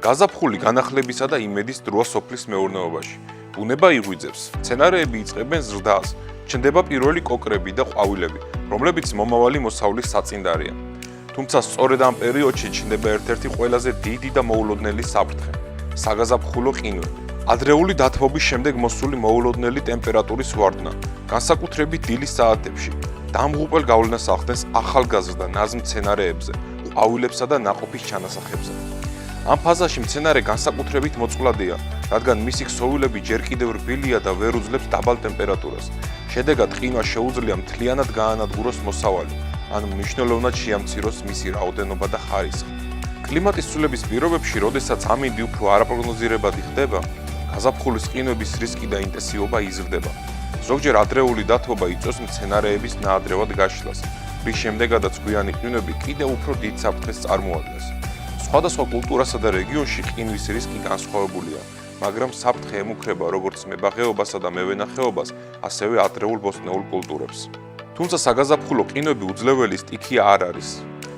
გაზაფხული განახლებისა და იმედის დროა სოფლის მეურნეობაში. ბუნება იღვიძებს, მცენარეები იწყებენ ზრდას, ჩნდება პირველი კოკრები და ყვავილები, რომლებიც მომავალი მოსავლის საწინდარია. თუმცა სწორედ ამ პერიოდში ჩნდება ერთ-ერთი ყველაზე დიდი და მოულოდნელი საფრთხე – საგაზაფხულო ყინვები. ადრეული დათბობის შემდეგ მოსული მოულოდნელი ტემპერატურის ვარდნა, განსაკუთრებით დილის საათებში, დამღუპელ გავლენას ახდენს ახალგაზრდა ნაზ მცენარეებზე, ყვავილებსა და ნაყოფის ჩანასახებზე. ამ ფაზაში მცენარე განსაკუთრებით მოწყვლადია, რადგან მისი ქსოვილები ჯერ კიდევ რბილია და ვერ უძლებს დაბალ ტემპერატურას. შედეგად ყინვა შეუძლია მთლიანად გაანადგუროს მოსავალი, ან მნიშვნელოვნად შეამციროს მისი რაოდენობა და ხარისხი. კლიმატის ცვლილების პირობებში, როდესაც ამინდი უფრო არაპროგნოზირებადი ხდება, გაზაფხულის ყინვების რისკი და ინტენსივობა იზრდება. ზოგჯერ ადრეული დათბობა იწვევს მცენარეების ნაადრევად გაშლას, რის შემდეგაც გვიანი ყინვები კიდევ უფრო დიდ საფრთხეს წარმოადგენს. სხვადასხვა კულტურასა და რეგიონში ყინვის რისკი განსხვავებულია, მაგრამ საფრთხე ემუქრება როგორც მებაღეობასა და მევენახეობას, ასევე ადრეულ ბოსტნეულ კულტურებს. თუმცა საგაზაფხულო ყინვები უძლეველი სტიქია არ არის.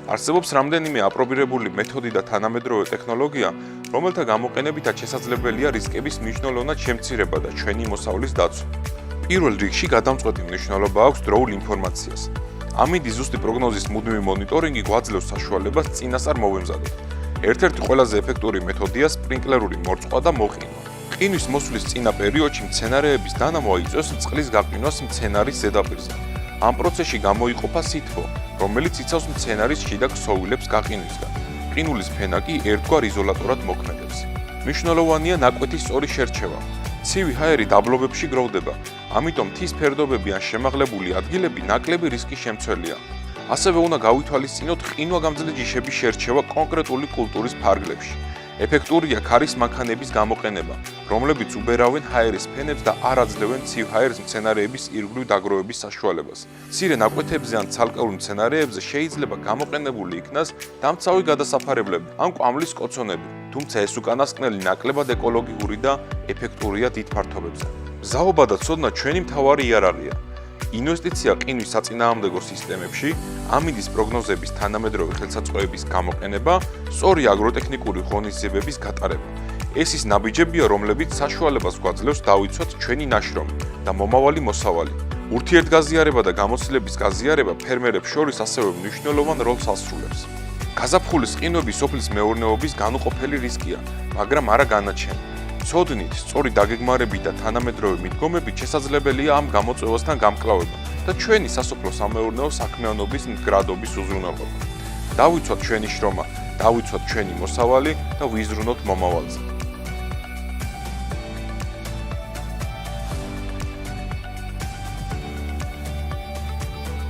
არსებობს რამდენიმე აპრობირებული მეთოდი და თანამედროვე ტექნოლოგია, რომელთა გამოყენებითაც შესაძლებელია რისკების მნიშვნელოვნად შემცირება და ჩვენი მოსავლის დაცვა. პირველ რიგში გადამწყვეტი მნიშვნელობა აქვს დროულ ინფორმაციას. ამინდის ზუსტი პროგნოზის მუდმივი მონიტორინგი გვაძლევს საშუალებას წინასწარ მოვემზადოთ. ერთ-ერთი ყველაზე ეფექტური მეთოდია სპრინკლერული მორწყვა და მოყინვა. ყინვის მოსვლის წინა პერიოდში მცენარეების დანამოვა იწვევს წყლის გაყინვას მცენარის ზედაპირზე. ამ პროცესში გამოიყოფა სითბო, რომელიც იცავს მცენარის შიდა ქსოვილებს გაყინვისგან. ყინულის ფენა კი ერთგვარ იზოლატორად მოქმედებს. მნიშვნელოვანია ნაკვეთის სწორი შერჩევა. ცივი ჰაერი დაბლობებში გროვდება, ამიტომ მთის ფერდობები ან შემაღლებული ადგილები ნაკლები რისკის შემცველია. ასევე უნდა გავითვალისწინოთ ყინვაგამძლე ჯიშების შერჩევა კონკრეტული კულტურის ფარგლებში. ეფექტურია ქარის მანქანების გამოყენება, რომლებიც უბერავენ ჰაერის ფენებს და არ აძლევენ ცივ ჰაერს მცენარეების ირგვლივ დაგროვების საშუალებას. მცირე ნაკვეთებზე ან ცალკეულ მცენარეებზე შეიძლება გამოყენებული იქნას დამცავი გადასაფარებლები ან კვამლის კოცონები, თუმცა ეს უკანასკნელი ნაკლებად ეკოლოგიური და ეფექტურია დიდ ფართობებზე. მზაობა და ცოდნა ჩვენი მთავარი იარაღია. ინვესტიცია ყინვის საწინააღმდეგო სისტემებში, ამინდის პროგნოზების თანამედროვე ხელსაწყოების გამოყენება, სწორი აგროტექნიკური ღონისძიებების გატარება. ეს ის ნაბიჯებია, რომლებიც საშუალებას გვაძლევს დავიცვათ ჩვენი ნაშრომი და მომავალი მოსავალი. ურთიერთგაზიარება და გამოცდილების გაზიარება ფერმერებს შორის ასევე მნიშვნელოვან როლს ასრულებს. გაზაფხულის ყინვები სოფლის მეურნეობის განუყოფელი რისკია, მაგრამ არა განაჩენი. ცოდნით, სწორი დაგეგმარებით და თანამედროვე მიდგომებით შესაძლებელია ამ გამოწვევასთან გამკლავება და ჩვენი სასოფლო-სამეურნეო საქმიანობის მდგრადობის უზრუნველყოფა. დავიცვათ ჩვენი შრომა, დავიცვათ ჩვენი მოსავალი და ვიზრუნოთ მომავალზე.